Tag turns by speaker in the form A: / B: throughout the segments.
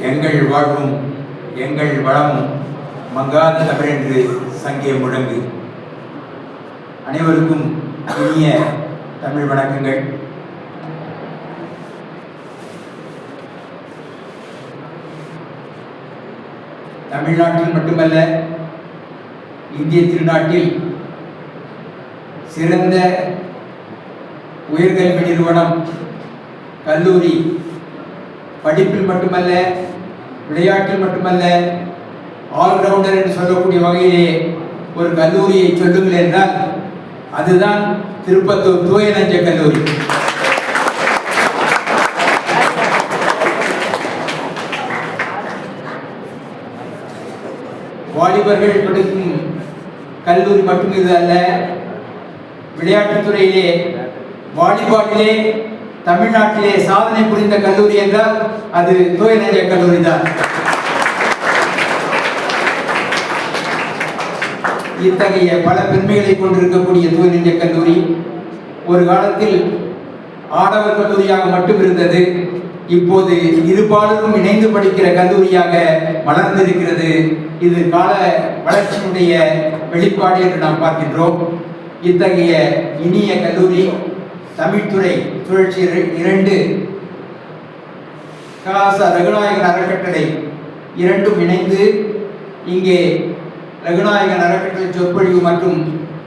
A: எங்கள் வாழ்வும் எங்கள் வளமும் மங்காத தமிழென்று சங்கே முழங்கு. அனைவருக்கும் இனிய தமிழ் வணக்கங்கள். தமிழ்நாட்டில் மட்டுமல்ல, இந்திய திருநாட்டில் சிறந்த உயர்கல்வி நிறுவனம், கல்லூரி, படிப்பில் மட்டுமல்ல, விளையாட்டில் மட்டுமல்ல, ஆல்ரவுண்டர் என்று சொல்லக்கூடிய வகையிலே ஒரு கல்லூரியை சொல்லுங்கள் என்றால் அதுதான் திருப்பத்தூர் தூய நெஞ்ச கல்லூரி. வாலிபர்கள் படிக்கும் கல்லூரி மட்டும் இது அல்ல, விளையாட்டுத்துறையிலே வாலிபாலிலே தமிழ்நாட்டிலே சாதனை புரிந்த கல்லூரி என்றால் அது தூய நெஞ்ச கல்லூரி தான். இத்தகைய பல பெருமைகளை கொண்டிருக்கக்கூடிய தூய நெஞ்ச கல்லூரி ஒரு காலத்தில் ஆடவர் கல்லூரியாக மட்டும் இருந்தது. இப்போது இருபாலரும் இணைந்து படிக்கிற கல்லூரியாக வளர்ந்திருக்கிறது. இது கால வளர்ச்சியினுடைய வெளிப்பாடு என்று நாம் பார்க்கின்றோம். இத்தகைய இனிய கல்லூரி தமிழ்துறை சுழற்சி 2 காச ரகுநாயகன் அறக்கட்டளை இரண்டும் இணைந்து இங்கே ரகுநாயகன் அறக்கட்டளை சொற்பொழிவு மற்றும்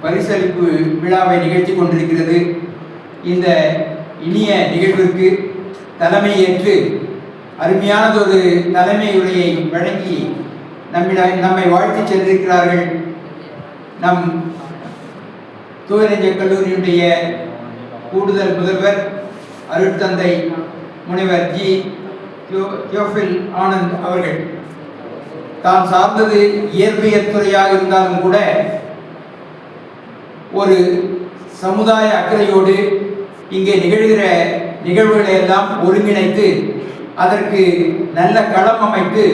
A: பரிசளிப்பு விழாவை நிகழ்த்தி கொண்டிருக்கிறது. இந்த இனிய நிகழ்விற்கு தலைமையேற்று அருமையானதொரு தலைமை உரையை வழங்கி நம்மை வாழ்த்தி சென்றிருக்கிறார்கள். நம் தூய நெஞ்ச கல்லூரியுடைய கூடுதல் முதல்வர் அருட்தந்தை முனைவர் ஜி தியோஃபில் ஆனந்த் அவர்கள். தான் சார்ந்தது இயற்பியல் துறையாக இருந்தாலும் கூட ஒரு சமுதாய அக்கறையோடு இங்கே நிகழ்கிற நிகழ்வுகளை எல்லாம் ஒருங்கிணைத்து அதற்கு நல்ல களம் அமைத்து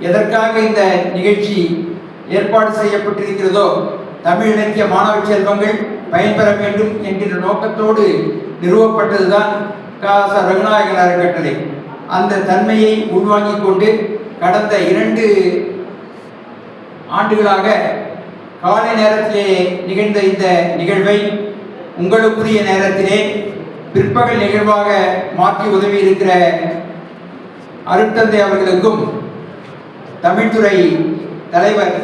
A: எதற்காக இந்த நிகழ்ச்சி ஏற்பாடு செய்யப்பட்டிருக்கிறதோ தமிழ் இலக்கிய மாணவ செல்வங்கள் பயன்பெற வேண்டும் என்கிற நோக்கத்தோடு நிறுவப்பட்டதுதான் காச ரகுநாயகன் அறக்கட்டளை. அந்த தன்மையை உள்வாங்கிக் கொண்டு கடந்த 2 ஆண்டுகளாக காலை நேரத்திலே நிகழ்ந்த இந்த நிகழ்வை உங்களுக்குரிய நேரத்திலே பிற்பகல் நிகழ்வாக மாற்றி உதவி இருக்கிற அருட்தந்தை அவர்களுக்கும் தமிழ்துறை தலைவர்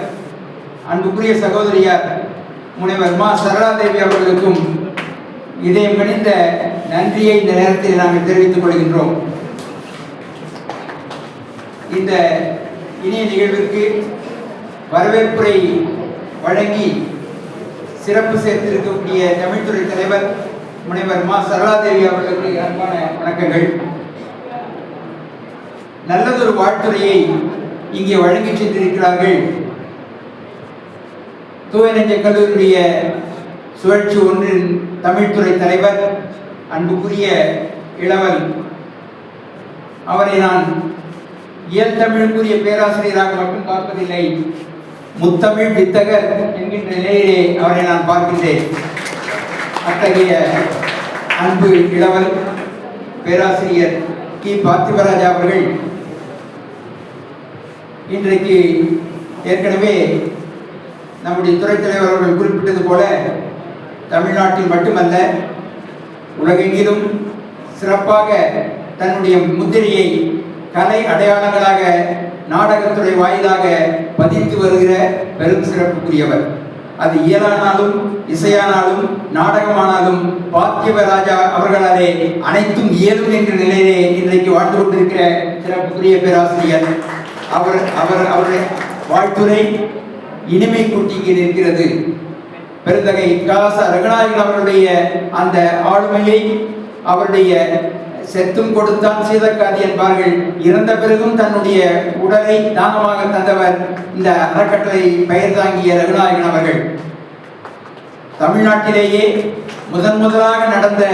A: அன்புக்குரிய சகோதரியார் முனைவர் மா சரளாதேவி அவர்களுக்கும் இதயம் கனிந்த நன்றியை இந்த நேரத்தில் நாங்கள் தெரிவித்துக் கொள்கின்றோம். இந்த இனிய நிகழ்விற்கு வரவேற்புரை வழங்கி சிறப்பு சேர்த்திருக்கக்கூடிய தமிழ்துறை தலைவர் முனைவர் மா சரளாதேவி அவர்களுக்கு அன்பான வணக்கங்கள். நல்லதொரு வாழ்த்துறையை இங்கே வழங்கி சென்றிருக்கிறார்கள். தூய நெஞ்ச கல்லூரியுடைய சுழற்சி 1 தமிழ்துறை தலைவர் அன்புக்குரிய இளவல். அவரை நான் இயல் தமிழுக்குரிய பேராசிரியராக மட்டும் பார்ப்பதில்லை, முத்தமிழ் வித்தகர் என்கின்ற நிலையிலே அவரை நான் பார்க்கின்றேன். அத்தகைய அன்பு இளவல் பேராசிரியர் கி பார்த்திபராஜா அவர்கள் இன்றைக்கு ஏற்கனவே நம்முடைய துறை தலைவர் அவர்கள் குறிப்பிட்டது போல தமிழ்நாட்டில் மட்டுமல்ல உலகெங்கிலும் சிறப்பாக தன்னுடைய முத்திரையை கலை அடையாளங்களாக நாடகத்துறை வாயிலாக பதித்து வருகிற பெரும் சிறப்புக்குரியவர். அது இயலானாலும் இசையானாலும் நாடகமானாலும் பார்த்திபராஜா அவர்களாலே அனைத்தும் இயலும் என்ற நிலையிலே இன்றைக்கு வாழ்ந்து கொண்டிருக்கிற சிறப்புக்குரிய பேராசிரியர். அவருடைய வாழ்த்துறை இனிமை கூட்டிக்கு இருக்கிறது. பெருந்தகை காச ரகுநாயகன் அவருடைய அந்த ஆளுமையை, அவருடைய செத்தும் கொடுத்தான் சீதக்காதி என்பார்கள், இறந்த பிறகும் தன்னுடைய உடலை தானமாக தந்தவர் இந்த அறக்கட்டளை பெயர் தாங்கிய ரகுநாயகன் அவர்கள். தமிழ்நாட்டிலேயே முதலாக நடந்த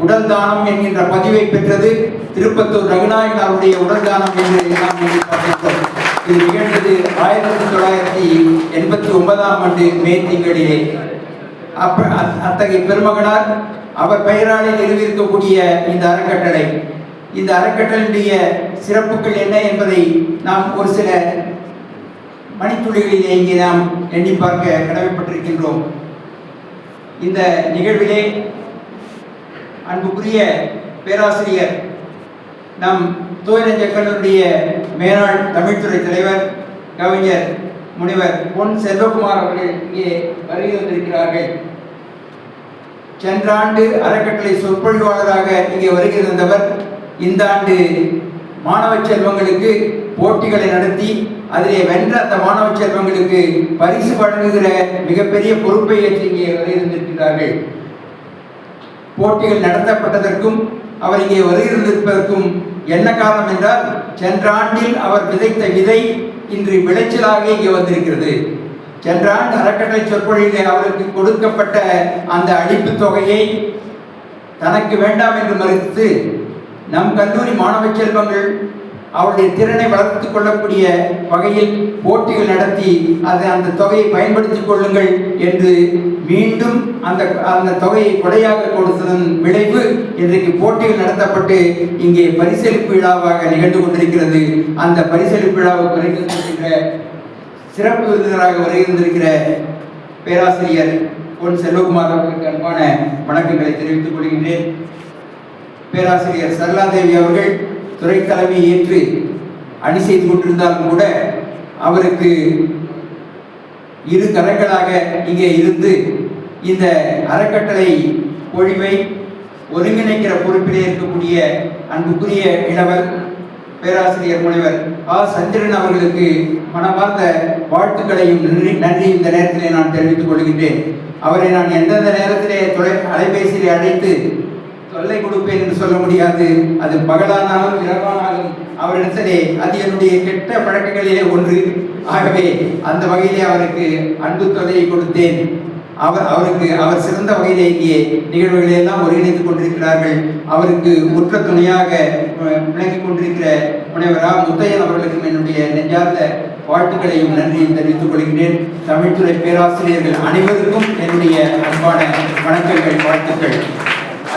A: உடல் தானம் என்கின்ற பதிவை பெற்றது திருப்பத்தூர் ரகுநாயகன் அவருடைய உடல் தானம் என்று நாம் பார்க்கிறோம். இது நிகழ்ந்தது 1989ஆம் ஆண்டு மே திங்களிலே. அத்தகைய பெருமகனார் அவர் பெயராலே நிறுவியிருக்கக்கூடிய இந்த அறக்கட்டளை இந்த அறக்கட்டளையுடைய சிறப்புகள் என்ன என்பதை நாம் ஒரு சில மணித்துளிகளிலே இங்கே நாம் எண்ணி பார்க்க கடமைப்பட்டிருக்கின்றோம். இந்த நிகழ்விலே அன்புக்குரிய பேராசிரியர் நம் தூயநெஞ்ச கல்லூரிய மேலாள் தமிழ்துறை தலைவர் கவிஞர் முனைவர் பொன் செல்வகுமார் அவர்கள் இங்கே வருகை வந்திருக்கிறார்கள். சென்ற ஆண்டு அறக்கட்டளை சொற்பொழிவாளராக இங்கே வருகை தந்தவர் இந்த ஆண்டு மாணவ செல்வங்களுக்கு போட்டிகளை நடத்தி அதிலே வென்ற அந்த மாணவ செல்வங்களுக்கு பரிசு வழங்குகிற மிகப்பெரிய பொறுப்பை ஏற்று இங்கே வருகை தந்திருக்கிறார்கள். போட்டிகள் நடத்தப்பட்டதற்கும் அவர் இங்கே வருகிறதற்கும் என்ன காரணம் என்றால், சென்ற ஆண்டில் அவர் விதைத்த விதை இன்று விளைச்சலாக இங்கே வந்திருக்கிறது. சென்ற ஆண்டு அறக்கட்டளை சொற்பொழிலே அவருக்கு கொடுக்கப்பட்ட அந்த அளிப்பு தொகையை தனக்கு வேண்டாம் என்று மறுத்து நம் கல்லூரி மாணவ செல்வங்கள் அவருடைய திறனை வளர்த்துக் கொள்ளக்கூடிய வகையில் போட்டிகள் நடத்தி அந்த தொகையை பயன்படுத்திக் கொள்ளுங்கள் என்று மீண்டும் அந்த தொகையை கொடையாக கொடுத்ததன் விளைவு இன்றைக்கு போட்டிகள் நடத்தப்பட்டு இங்கே பரிசளிப்பு விழாவாக நிகழ்ந்து கொண்டிருக்கிறது. அந்த பரிசளிப்பு விழாவுக்கு வருகின்ற சிறப்பு விருந்தினராக வருகின்ற பேராசிரியர் பொன் செல்வகுமார் அவர்களுக்கு அன்பான வணக்கங்களை தெரிவித்துக் கொள்கின்றேன். பேராசிரியர் சரளாதேவி அவர்கள் துறை தலைமை ஏற்று அணி செய்து கொண்டிருந்தாலும் கூட அவருக்கு இரு கரங்களாக இங்கே இருந்து இந்த அறக்கட்டளை பொழிவை ஒருங்கிணைக்கிற பொறுப்பிலே இருக்கக்கூடிய அன்புக்குரிய இளவர் பேராசிரியர் முனைவர் சந்திரன் அவர்களுக்கு மனமார்ந்த வாழ்த்துக்களையும் நன்றி இந்த நேரத்திலே நான் தெரிவித்துக் கொள்கின்றேன். அவரை நான் எந்தெந்த நேரத்திலே அலைபேசியிலே அழைத்து தொல்லை கொடுப்பேன் என்று சொல்ல முடியாது. அது பகலானாலும் இரவானாலும் அவரிடத்திலே அது என்னுடைய கெட்ட பழக்கங்களிலே ஒன்று. ஆகவே அந்த வகையிலே அவருக்கு அன்பு தொல்லையை கொடுத்தேன். அவர் சிறந்த வகையிலே இங்கே நிகழ்வுகளை எல்லாம் ஒருங்கிணைத்துக் கொண்டிருக்கிறார்கள். அவருக்கு உற்ற துணையாக விளங்கிக் கொண்டிருக்கிற முனைவரா முத்தையன் அவர்களுக்கும் என்னுடைய நெஞ்சார்ந்த வாழ்த்துக்களையும் நன்றியும் தெரிவித்துக் கொள்கின்றேன். தமிழ்துறை பேராசிரியர்கள் அனைவருக்கும் என்னுடைய அன்பான வணக்கங்கள், வாழ்த்துக்கள்.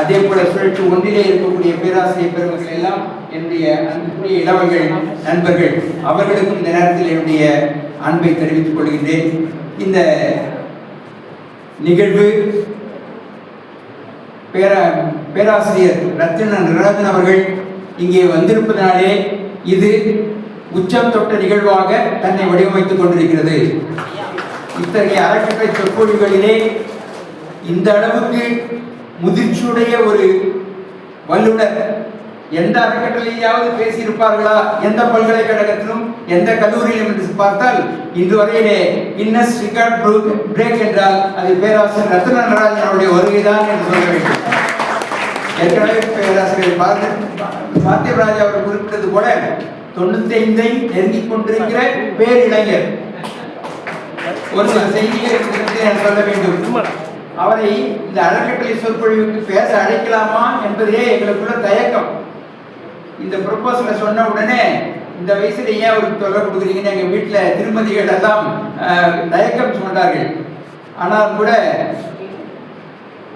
A: அதே போல சுழற்சி ஒன்றிலே இருக்கக்கூடிய பேராசிரியர் பெருமக்கள் எல்லாம் என்னுடைய அன்புக்குரிய இளவர்கள் நண்பர்கள், அவர்களுக்கும் இந்த நேரத்தில் என்னுடைய அன்பை தெரிவித்துக் கொள்கின்றேன். இந்த நிகழ்வு பேராசிரியர் ரத்தின நடராஜன் அவர்கள் இங்கே வந்திருப்பதனாலே இது உச்சம் தொட்ட நிகழ்வாக தன்னை வடிவமைத்துக் கொண்டிருக்கிறது. இத்தகைய அறக்கட்டளை சொற்பொழிவுகளிலே இந்த அளவுக்கு முதிர்ச்சியுடைய ஒரு வல்லுநர் எந்த அறக்கட்டளையாவது பேசியிருப்பார்களா? எந்த பல்கலைக்கழகத்திலும் எந்த கல்லூரியிலும் என்று பார்த்தால் இன்று வரையிலே கின்னஸ் ரெக்கார்ட் பிரேக் என்றால் அது பேராசிரியர் ரத்ன நடராஜன் அவருடைய வருகைதான் என்று சொல்ல வேண்டும். ஏற்கனவே பேராசிரியர் பாத்தியராஜ் அவர் குறிப்பிட்டது போல 95 நெருங்கிக் கொண்டிருக்கிற பேரிளைஞர். ஒரு சில செய்திகளை சொல்ல வேண்டும். அவரை இந்த அறக்கட்டளை சொற்பொழிவுக்கு பேச அழைக்கலாமா என்பதிலே எங்களுக்குள்ள தயக்கம். இந்த ப்ரொபோசலை சொன்ன உடனே இந்த வயசுல ஏன் அவருக்கு தொல்லை கொடுக்குறீங்கன்னு எங்கள் வீட்டில் திருமதிகள் எல்லாம் தயக்கம் சொன்னார்கள். ஆனால் கூட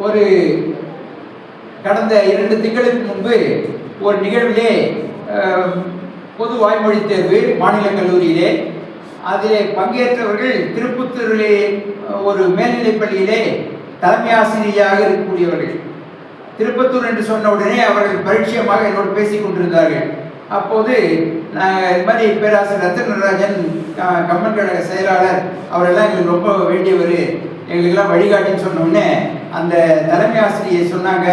A: ஒரு கடந்த 2 திங்களுக்கு முன்பு ஒரு நிகழ்விலே பொது வாய்மொழி தேர்வு மாநில கல்லூரியிலே அதிலே பங்கேற்றவர்கள் திருப்புத்தூரிலே ஒரு மேல்நிலைப் பள்ளியிலே தலைமை ஆசிரியராக இருக்கக்கூடியவர்கள். திருப்பத்தூர் என்று சொன்ன உடனே அவர்கள் பரிட்சயமாக என்னோடு பேசிக் கொண்டிருந்தார்கள். அப்போது இது மாதிரி பேராசிரியர் ரத்ன நடராஜன் கம்மன் கழக செயலாளர் அவரெல்லாம் எங்களுக்கு ரொம்ப வேண்டியவர், எங்களுக்கெல்லாம் வழிகாட்டின்னு சொன்ன உடனே அந்த தலைமை ஆசிரியை சொன்னாங்க,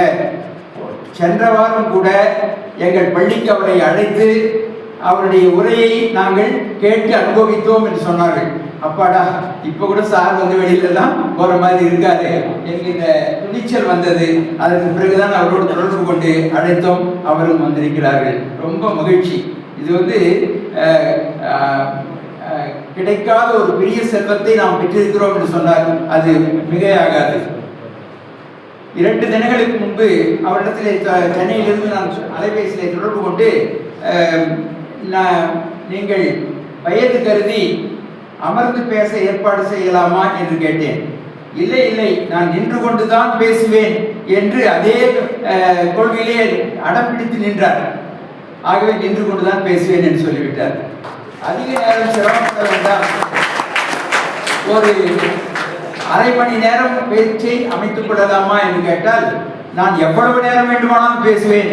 A: சென்ற வாரம் கூட எங்கள் பள்ளிக்கு அவரை அழைத்து அவருடைய உரையை நாங்கள் கேட்டு அனுபவித்தோம் என்று சொன்னார்கள். அப்பாடா, இப்போ கூட சார் வந்து வெளியிலலாம் போற மாதிரி இருக்காது என்கிற துணிச்சல் வந்தது. அதற்கு பிறகுதான் அவரோடு தொடர்பு கொண்டு அழைத்தோம். அவரும் வந்திருக்கிறார்கள். ரொம்ப மகிழ்ச்சி. இது வந்து கிடைக்காத ஒரு பெரிய செல்வத்தை நாம் பெற்றிருக்கிறோம் என்று சொன்னால் அது மிகையாகாது. 2 தினங்களுக்கு முன்பு அவரிடத்திலே சென்னையிலிருந்து நான் அலைபேசியிலே தொடர்பு கொண்டு நீங்கள் வயது கருதி அமர்ந்து பேச ஏற்பாடு செய்யலாமா என்று கேட்டேன். இல்லை இல்லை, நான் நின்று கொண்டுதான் பேசுவேன் என்று அதே கொள்கையிலே அடம் பிடித்து நின்றார். ஆகவே நின்று கொண்டுதான் பேசுவேன் என்று சொல்லிவிட்டார். அதிக நேரம் சிரமப்பட வேண்டாம், ஒரு அரை மணி நேரம் பேச்சை அமைத்துக் கொள்ளலாமா என்று கேட்டால், நான் எவ்வளவு நேரம் வேண்டுமானாலும் பேசுவேன்,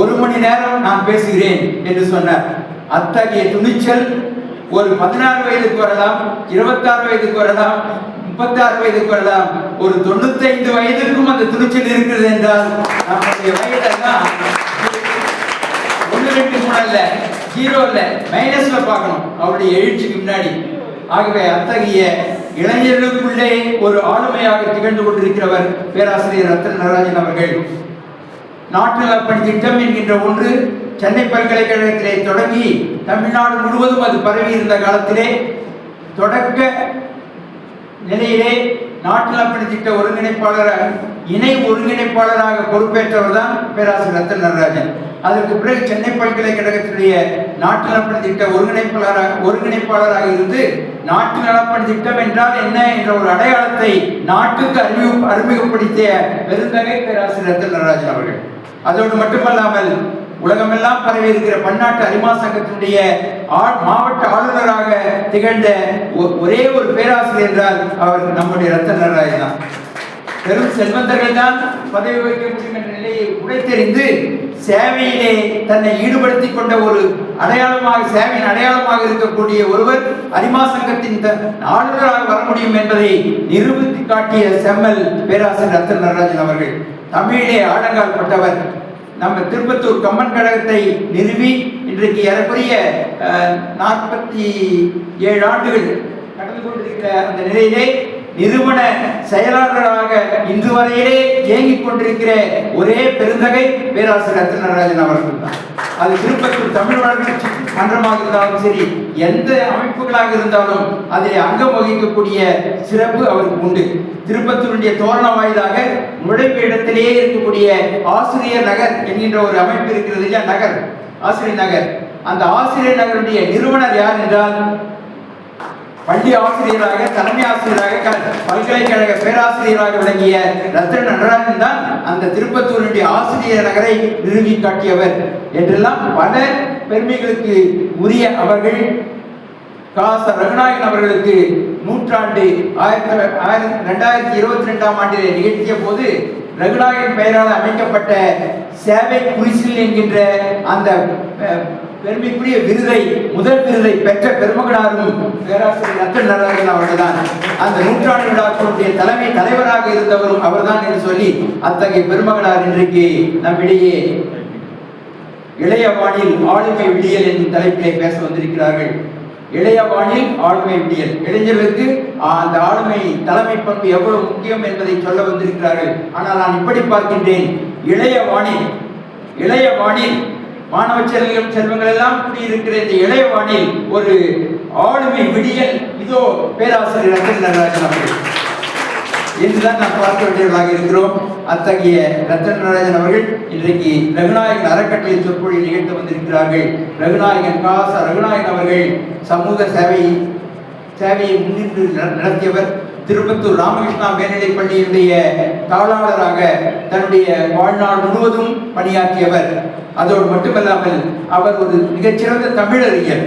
A: 1 மணி நேரம் நான் பேசுகிறேன் என்று சொன்னார். அத்தகைய துணிச்சல் ஒரு 16 வயதுக்கு வரலாம், 26 வயதுக்கு வரலாம், 36 வயதுக்கு வரலாம், ஒரு 95 வயதுக்கும் அந்த துணிச்சல் இருக்கிறது என்றால் நம்முடைய வயதெல்லாம் 1, 2, 3 அல்ல, 0 அல்ல, மைனஸ்ல பார்க்கணும் அவருடைய எழுச்சிக்கு முன்னாடி. ஆகவே அத்தகைய இளைஞர்களுக்குள்ளே ஒரு ஆளுமையாக திகழ்ந்து கொண்டிருக்கிறவர் பேராசிரியர் ரத்தன நடராஜன் அவர்கள். நாட்டு நலப்பணி திட்டம் என்கின்ற ஒன்று சென்னை பல்கலைக்கழகத்திலே தொடங்கி தமிழ்நாடு முழுவதும் அது பரவி இருந்த காலத்திலே தொடக்க நிலையிலே நாட்டு நலப்பணி திட்ட ஒருங்கிணைப்பாளராக, இணை ஒருங்கிணைப்பாளராக பொறுப்பேற்றவர் தான் பேராசிரியர் ரத்தன நடராஜன். அதற்கு பிறகு சென்னை பல்கலைக்கழகத்தினுடைய நாட்டு நலப்பணி திட்ட ஒருங்கிணைப்பாளராக இருந்து நாட்டு நலப்பணி திட்டம் என்றால் என்ன என்ற ஒரு அடையாளத்தை நாட்டுக்கு அறிமுகப்படுத்திய பெருந்தகை பேராசிரியர் ரத்தன நடராஜன் அவர்கள். அதோடு மட்டுமல்லாமல் உலகமெல்லாம் பரவி இருக்கிற பன்னாட்டு அரிமா சங்கத்தினுடைய மாவட்ட ஆளுநராக திகழ்ந்த ஒரே ஒரு பேராசிரியர் என்றால் அவர் நம்முடைய ரத்தன நடராஜன் தான். பெரும் செல்வந்தர்கள் தான் பதவி வகிக்க முடியும் என்ற நிலையை உடைத்தெறிந்து சேவையிலே தன்னை ஈடுபடுத்திக் கொண்ட ஒரு அடையாளமாக, சேவையின் அடையாளமாக இருக்கக்கூடிய ஒருவர் அரிமா சங்கத்தின் ஆளுநராக வர முடியும் என்பதை நிரூபித்து காட்டிய செம்மல் பேராசிரியர் ரத்தன நடராஜன் அவர்கள். தமிழிலே ஆழங்கால் பட்டவர். நம்ம திருப்பத்தூர் கம்மன் கழகத்தை நிறுவி இன்றைக்கு ஏறக்குறைய 47 ஆண்டுகள் கடந்து கொண்டிருக்கிற அந்த நிலையிலே நிறுவன செயலாளராக இன்று வரையிலே இயங்கிக் கொண்டிருக்கிற ஒரே பெருந்தகை பேராசிரியர் ரத்தன நடராஜன் அவர்கள் தான். அது திருப்பத்தூர் தமிழ் வளர்ச்சி மன்றமாக இருந்தாலும் சரி, எந்த அமைப்புகளாக இருந்தாலும் அதில் அங்கம் வகிக்கக்கூடிய சிறப்பு அவருக்கு உண்டு. திருப்பத்தூருடைய தோரண வாயிலாக நுழைவு இடத்திலேயே இருக்கக்கூடிய ஆசிரியர் நகர் என்கின்ற ஒரு அமைப்பு இருக்கிறது இல்லையா, நகர், ஆசிரியர் நகர். அந்த ஆசிரியர் நகருடைய நிறுவனர் யார் என்றால் பள்ளி ஆசிரியராக, தலைமை ஆசிரியராக, பல்கலைக்கழக பேராசிரியராக விளங்கிய ரத்தன நடராஜன் தான் அந்த திருப்பத்தூருடைய ஆசிரியர் நகரை நிறுவி காட்டியவர் என்றெல்லாம் பல பெருமைகளுக்கு உரிய அவர்கள். காச ரகுநாயகன் அவர்களுக்கு நூற்றாண்டு 2022ஆம் ஆண்டிலே நிகழ்த்திய போது ரகுநாயகன் பெயரால் அமைக்கப்பட்ட சேவை குறிசில் என்கின்ற அந்த பெருமைக்குரிய விருதை, முதல் விருதை பெற்ற பெருமகனாரும் பேராசிரியர் ரத்தன நடராஜன் அவர்கள் தான். அந்த நூற்றாண்டு விழாக்களுடைய தலைவராக இருந்தவரும் அவர்தான் என்று சொல்லி அத்தகைய பெருமகனார் இன்றைக்கு நம்மிடையே இளையவானில் ஆளுமை விடியல் என்னும் தலைப்பிலே பேச வந்திருக்கிறார்கள். இளையவானில் ஆளுமை விடியல், இளைஞர்களுக்கு அந்த ஆளுமை தலைமை பண்பு எவ்வளவு முக்கியம் என்பதை சொல்ல வந்திருக்கிறார்கள். ஆனால் நான் இப்படி பார்க்கின்றேன், இளையவானில் மாணவ செல்வங்கள் எல்லாம் கூடியிருக்கிற இந்த இளையவானில் ஒரு ஆளுமை விடியல் இதோ பேராசிரியர் ரத்தன நடராஜன் அவர்கள் என்றுதான் நாம் பார்க்க வேண்டியவர்களாக இருக்கிறோம். அத்தகைய ரத்தன நடராஜன் அவர்கள் இன்றைக்கு ரகுநாயகன் அறக்கட்டளை சொற்பொழிவு நிகழ்த்த வந்திருக்கிறார்கள். ரகுநாயகன் அவர்கள் சமூக சேவையை முன்னின்று நடத்தியவர். திருப்பத்தூர் ராமகிருஷ்ணா மேல்நிலைப் பள்ளியினுடைய தாளாளராக தன்னுடைய வாழ்நாள் முழுவதும் பணியாற்றியவர். அதோடு மட்டுமல்லாமல் அவர் ஒரு மிகச்சிறந்த தமிழறிஞர்.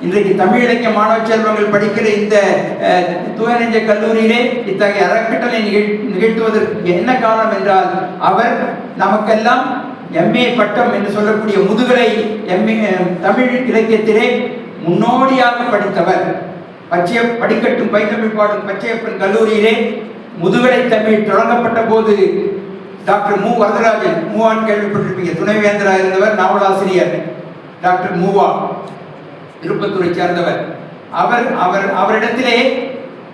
A: இன்றைக்கு தமிழ் இலக்கிய மாணவ செல்வங்கள் படிக்கிற இந்த தூயநெஞ்ச கல்லூரியிலே இத்தகைய அறக்கட்டளை நிகழ்த்துவதற்கு என்ன காரணம் என்றால், அவர் நமக்கெல்லாம் MA பட்டம் என்று சொல்லக்கூடிய முதுகலை தமிழ் இலக்கியத்திலே முன்னோடியாக படித்தவர். படிக்கட்டும் பைந்தமிழ் பாடும் பச்சையப்பன் கல்லூரியிலே முதுகலை தமிழ் தொடங்கப்பட்ட போது டாக்டர் மு வரதராஜன், மூவான் கேள்விப்பட்டிருப்பீங்க, துணைவேந்தராக இருந்தவர், நாவலாசிரியர் டாக்டர் மூவா, திருப்பத்தூரை சேர்ந்தவர். அவரிடத்திலே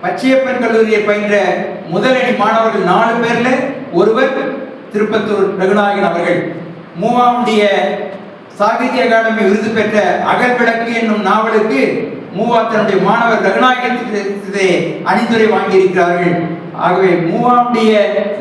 A: பச்சையப்பன் கல்லூரியை பயின்ற முதலடி மாணவர்கள் 4 பேர்ல ஒருவர் திருப்பத்தூர் ரகுநாயகன் அவர்கள். மூவாவுடைய சாகித்ய அகாடமி விருது பெற்ற அகல்விளக்கு என்னும் நாவலுக்கு மூவா தன்னுடைய மாணவர் ரகுநாயகத்திலே அணிந்துரை வாங்கியிருக்கிறார்கள். ஆகவே மூவாவுடைய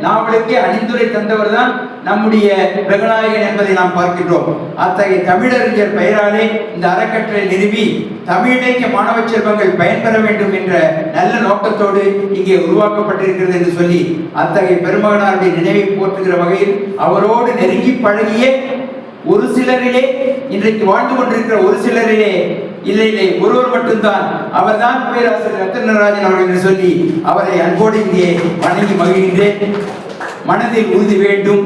A: நாவலுக்கு அணிந்துரை தந்தவர் தான் நம்முடைய ரகுநாயகன் என்பதை நாம் பார்க்கின்றோம். அத்தகைய தமிழறிஞர் பெயராலே இந்த அறக்கட்டளை நிறுவி தமிழிலக்கிய மாணவ செல்வங்கள் பயன்பெற வேண்டும் என்ற நல்ல நோக்கத்தோடு இங்கே உருவாக்கப்பட்டிருக்கிறது என்று சொல்லி அத்தகைய பெருமகனாருடைய நினைவை போற்றுகிற வகையில் அவரோடு நெருங்கி பழகிய ஒரு சிலரிலே இன்றைக்கு வாழ்ந்து கொண்டிருக்கிற ஒரு சிலரிலே இல்லை ஒருவர் மட்டும்தான், அவர்தான் பேராசிரியர் ரத்னராஜன் அவர்கள் என்று சொல்லி அவரை அன்போடு இங்கே வணங்கி மகிழ்கின்றேன். மனதில் உறுதி வேண்டும்,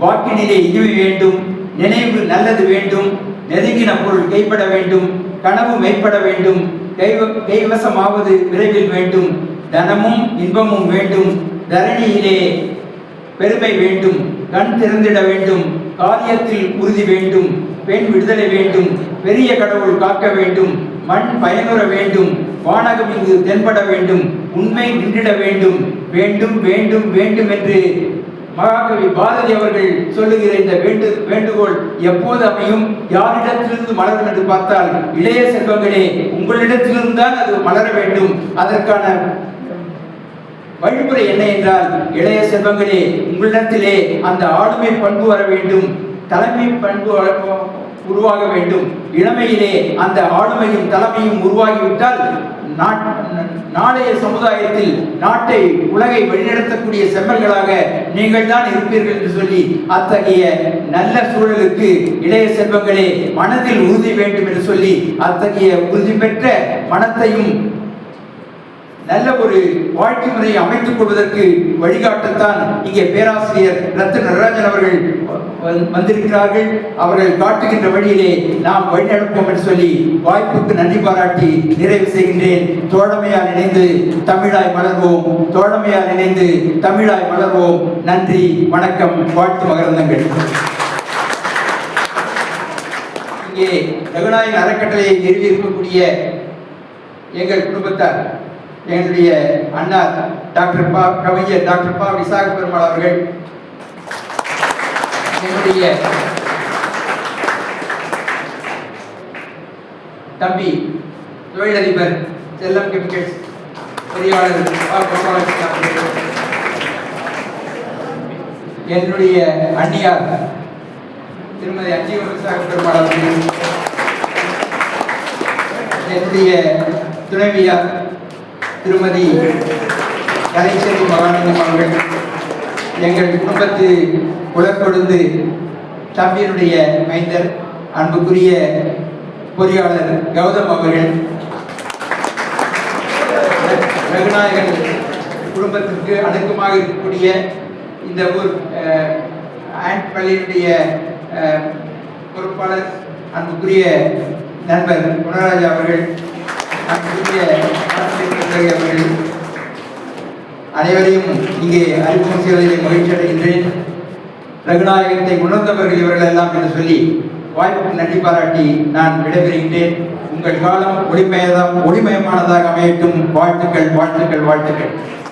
A: வாக்கினிலே இனிமை வேண்டும், நினைவு நல்லது வேண்டும், நெருங்கின பொருள் கைப்பட வேண்டும், கனவு மெய்ப்பட வேண்டும், கைவசமாவது விரைவில் வேண்டும், தனமும் இன்பமும் வேண்டும், தரணியிலே பெருமை வேண்டும், கண் திறந்திட வேண்டும், காரியத்தில் உறுதி வேண்டும், பெண் விடுதலை வேண்டும், பெரிய கடவுள் காக்க வேண்டும், மண் பயனுற வேண்டும், வானகம் இங்கு தென்பட வேண்டும், உண்மை நின்றிட வேண்டும், வேண்டும் வேண்டும் வேண்டும் என்று மகாகவி பாரதி அவர்கள் சொல்லுகிற இந்த வேண்டுகோள் எப்போது அமையும், யாரிடத்திலிருந்து மலரும் என்று பார்த்தால் இளைய செல்வங்களே உங்களிடத்திலிருந்து தான் அது மலர வேண்டும். அதற்கான வழிமுறை என்ன என்றால், இளைய செல்வங்களே உங்களிடத்திலே அந்த ஆளுமை பண்பு வர வேண்டும், தலைமை பண்பு உருவாக வேண்டும். இளமையிலே அந்த ஆளுமையும் தலைமையும் உருவாகிவிட்டால் நாளைய சமுதாயத்தில் நாட்டை உலகை வழிநடத்தக்கூடிய செம்மல்களாக நீங்கள் தான் இருப்பீர்கள் என்று சொல்லி அத்தகைய நல்ல சூழலுக்கு இளைய செல்வங்களே மனதில் உறுதி வேண்டும் என்று சொல்லி அத்தகைய உறுதி பெற்ற மனத்தையும் நல்ல ஒரு வாழ்க்கை முறையை அமைத்துக் கொள்வதற்கு வழிகாட்டத்தான் இங்கே பேராசிரியர் ரத்ன நடராஜன் அவர்கள் வந்திருக்கிறார்கள். அவர்கள் காட்டுகின்ற வழியிலே நாம் வழிநடப்போம் என்று சொல்லி வாய்ப்புக்கு நன்றி பாராட்டி நிறைவு செய்கின்றேன். தோழமையால் இணைந்து தமிழாய் மலர்வோம், தோழமையால் இணைந்து தமிழாய் மலர்வோம். நன்றி, வணக்கம், வாழ்த்து மகரந்தங்கள். இங்கே ரகுநாயகன் அறக்கட்டளையை நிறுவியிருக்கக்கூடிய எங்கள் குடும்பத்தார், என்னுடைய அண்ணா டாக்டர் கவிஞர் டாக்டர் விசாக பெருமாள் அவர்கள், என்னுடைய தம்பி தொழிலதிபர் செல்லம் கெமிக்கல்ஸ் பொறியாளர் என்னுடைய அண்ணியார் திருமதி அஞ்சிவ விசாக பெருமாள் அவர்கள், என்னுடைய துணைவியார் திருமதி கலைச்செல்வி மகாலிங்கம் அவர்கள், எங்கள் குடும்பத்து குலக்கொழுந்து தம்பியினுடைய மைந்தர் அன்புக்குரிய பொறியாளர் கௌதம் அவர்கள், ரகுநாயகன் குடும்பத்திற்கு அணுக்கமாக இருக்கக்கூடிய இந்த ஊர் ஆண்ட் பள்ளியினுடைய பொறுப்பாளர் அன்புக்குரிய நண்பர் குணராஜா அவர்கள், அவர்கள் அனைவரையும் இங்கே அறிமுகம் செய்வதில் மகிழ்ச்சி அடைகின்றேன். ரகுநாயகத்தை உணர்ந்தவர்கள் இவர்கள் எல்லாம் என்று சொல்லி வாய்ப்புக்கு நன்றி பாராட்டி நான் விடைபெறுகின்றேன். உங்கள் காலம் ஒளிமயமானதாக அமையட்டும். வாழ்த்துக்கள் வாழ்த்துக்கள் வாழ்த்துக்கள்.